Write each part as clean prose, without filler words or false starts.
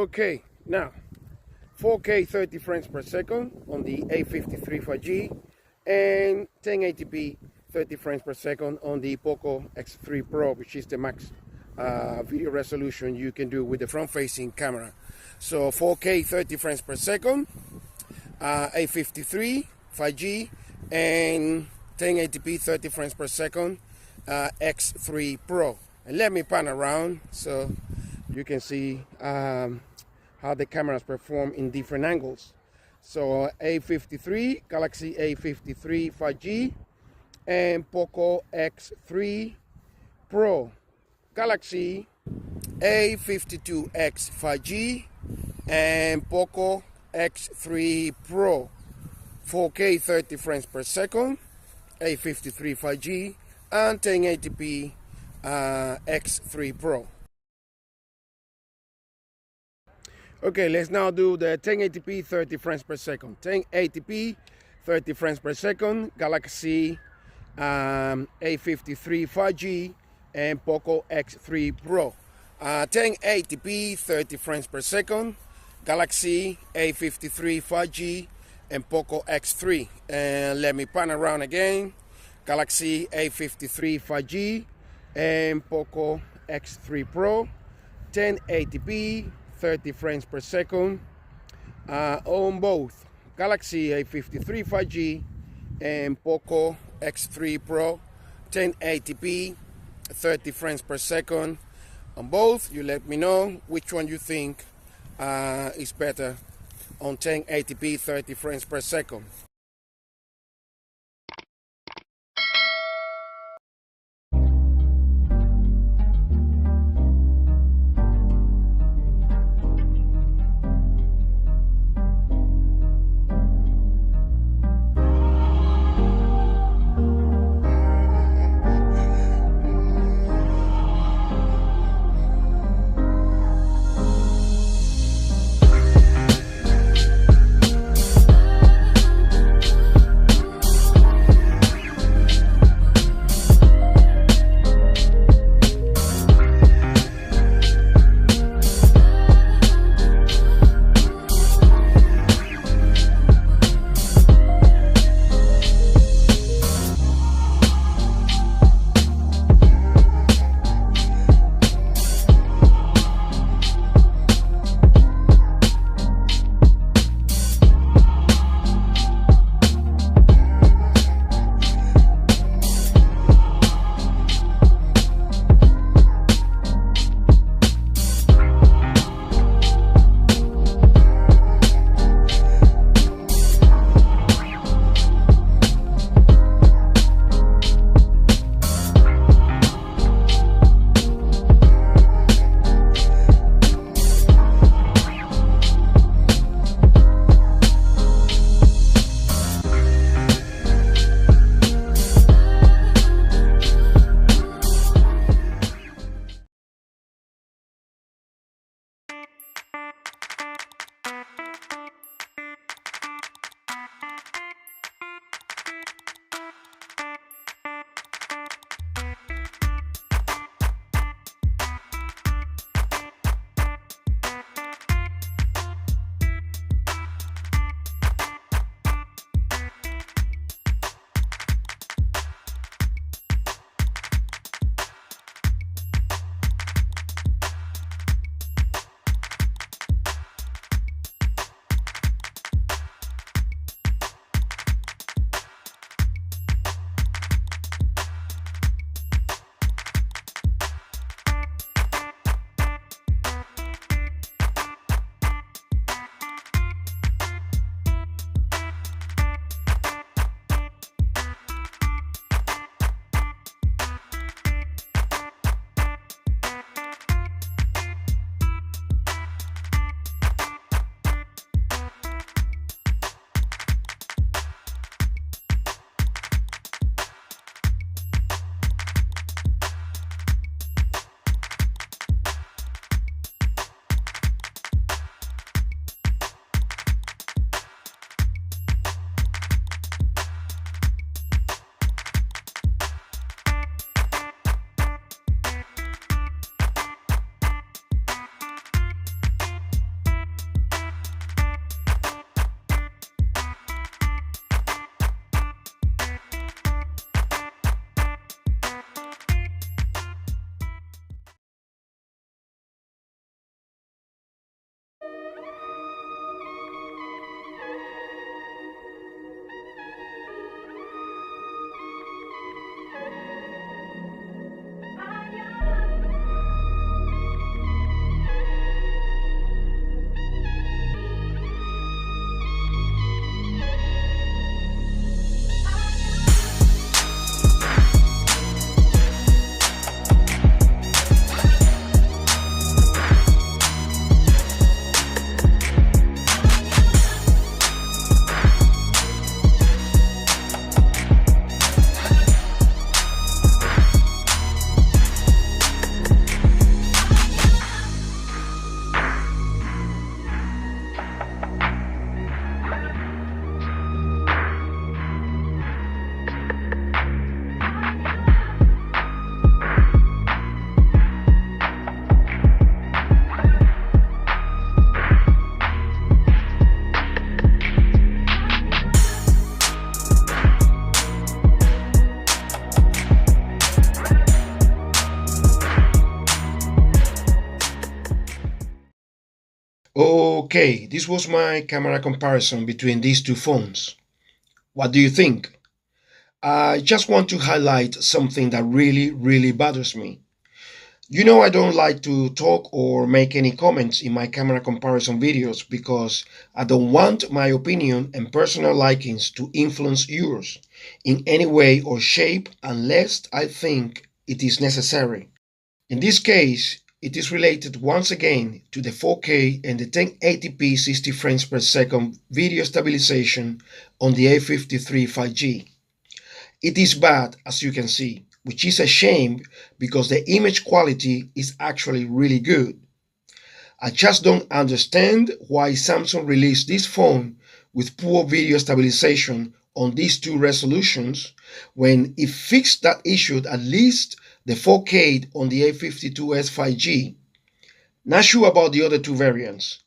Okay, now 4K 30 frames per second on the A53 5G and 1080p 30 frames per second on the Poco X3 Pro, which is the max video resolution you can do with the front-facing camera. So 4K 30 frames per second, A53 5G, and 1080p 30 frames per second X3 Pro. And let me pan around so you can see how the cameras perform in different angles. So A53, Galaxy A53 5G, and Poco X3 Pro. Galaxy A52X 5G and Poco X3 Pro. 4K 30 frames per second, A53 5G, and 1080p X3 Pro. Okay, let's now do the 1080p 30 frames per second. 1080p 30 frames per second, Galaxy A53 5G and Poco X3 Pro. 1080p 30 frames per second, Galaxy A53 5G and Poco X3. And let me pan around again. Galaxy A53 5G and Poco X3 Pro. 1080p 30 frames per second on both Galaxy A53 5G and Poco X3 Pro. 1080p 30 frames per second on both. You let me know which one you think is better on 1080p 30 frames per second. Okay, this was my camera comparison between these two phones. What do you think? I just want to highlight something that really bothers me. You know, I don't like to talk or make any comments in my camera comparison videos because I don't want my opinion and personal likings to influence yours in any way or shape unless I think it is necessary. In this case, it is related once again to the 4K and the 1080p 60 frames per second video stabilization on the A53 5G. It is bad, as you can see, which is a shame because the image quality is actually really good. I just don't understand why Samsung released this phone with poor video stabilization on these two resolutions when it fixed that issue at least the 4K on the A52s 5G. Not sure about the other two variants.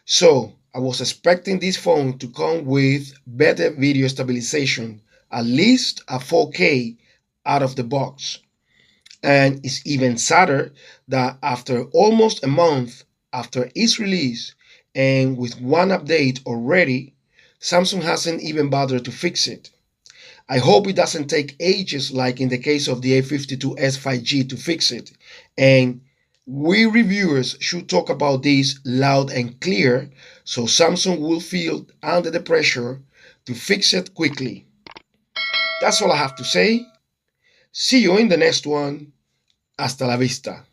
So I was expecting this phone to come with better video stabilization, at least a 4K out of the box. And it's even sadder that after almost a month after its release and with one update already, Samsung hasn't even bothered to fix it. I hope it doesn't take ages like in the case of the A52s 5G to fix it. And we reviewers should talk about this loud and clear so Samsung will feel under the pressure to fix it quickly. That's all I have to say. See you in the next one. Hasta la vista.